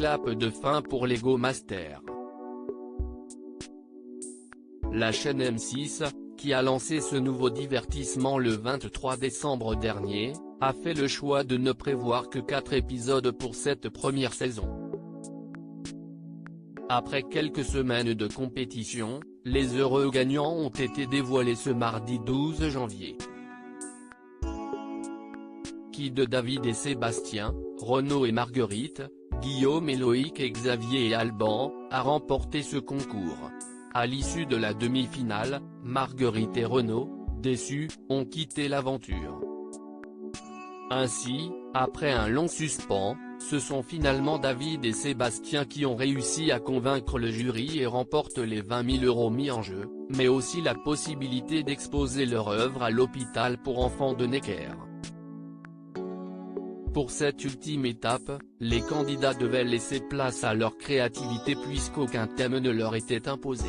clap de fin pour Lego Masters. La chaîne M6, qui a lancé ce nouveau divertissement le 23 décembre dernier, a fait le choix de ne prévoir que 4 épisodes pour cette première saison. Après quelques semaines de compétition, les heureux gagnants ont été dévoilés ce mardi 12 janvier. Qui de David et Sébastien, Renaud et Marguerite, Guillaume et Loïc et Xavier et Alban, a remporté ce concours. À l'issue de la demi-finale, Marguerite et Renaud, déçus, ont quitté l'aventure. Ainsi, après un long suspens, ce sont finalement David et Sébastien qui ont réussi à convaincre le jury et remportent les 20 000 € mis en jeu, mais aussi la possibilité d'exposer leur œuvre à l'hôpital pour enfants de Necker. Pour cette ultime étape, les candidats devaient laisser place à leur créativité puisqu'aucun thème ne leur était imposé.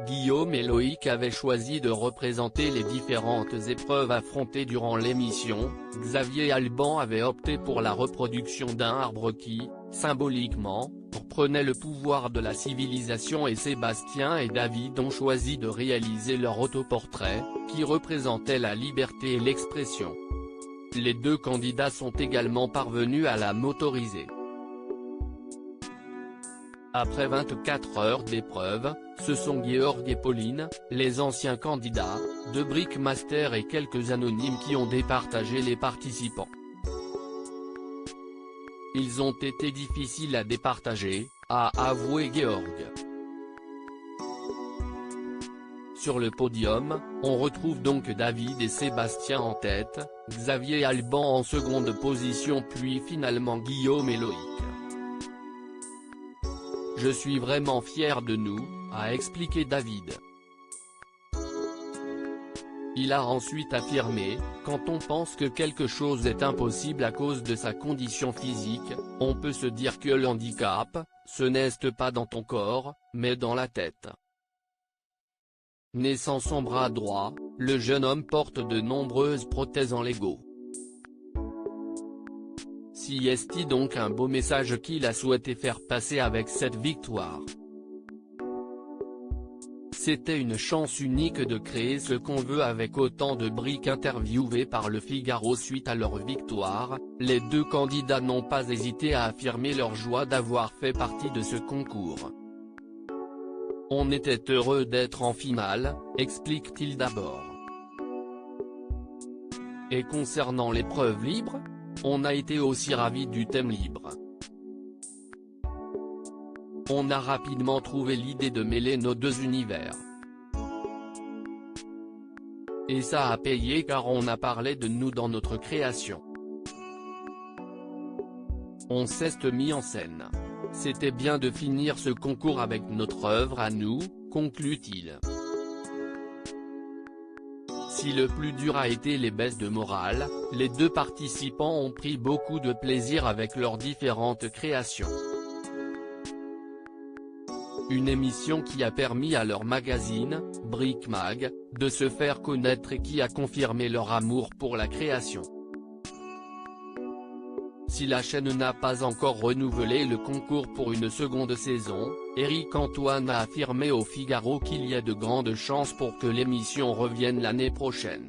Guillaume et Loïc avaient choisi de représenter les différentes épreuves affrontées durant l'émission, Xavier et Alban avaient opté pour la reproduction d'un arbre qui, symboliquement, reprenait le pouvoir de la civilisation et Sébastien et David ont choisi de réaliser leur autoportrait, qui représentait la liberté et l'expression. Les deux candidats sont également parvenus à la motoriser. Après 24 heures d'épreuve, ce sont Georg et Pauline, les anciens candidats, de Brick Master et quelques anonymes qui ont départagé les participants. Ils ont été difficiles à départager, a avoué Georg. Sur le podium, on retrouve donc David et Sébastien en tête, Xavier et Alban en seconde position puis finalement Guillaume et Loïc. Je suis vraiment fier de nous, a expliqué David. Il a ensuite affirmé, quand on pense que quelque chose est impossible à cause de sa condition physique, on peut se dire que le handicap, ce n'est pas dans ton corps, mais dans la tête. Né sans son bras droit, le jeune homme porte de nombreuses prothèses en Lego. Si est donc un beau message qu'il a souhaité faire passer avec cette victoire. C'était une chance unique de créer ce qu'on veut avec autant de briques. Interviewés par Le Figaro suite à leur victoire, les deux candidats n'ont pas hésité à affirmer leur joie d'avoir fait partie de ce concours. On était heureux d'être en finale, explique-t-il d'abord. Et concernant l'épreuve libre, on a été aussi ravis du thème libre. On a rapidement trouvé l'idée de mêler nos deux univers. Et ça a payé car on a parlé de nous dans notre création. On s'est mis en scène. C'était bien de finir ce concours avec notre œuvre à nous, conclut-il. Si le plus dur a été les baisses de morale, les deux participants ont pris beaucoup de plaisir avec leurs différentes créations. Une émission qui a permis à leur magazine, Brick Mag, de se faire connaître et qui a confirmé leur amour pour la création. Si la chaîne n'a pas encore renouvelé le concours pour une seconde saison, Éric Antoine a affirmé au Figaro qu'il y a de grandes chances pour que l'émission revienne l'année prochaine.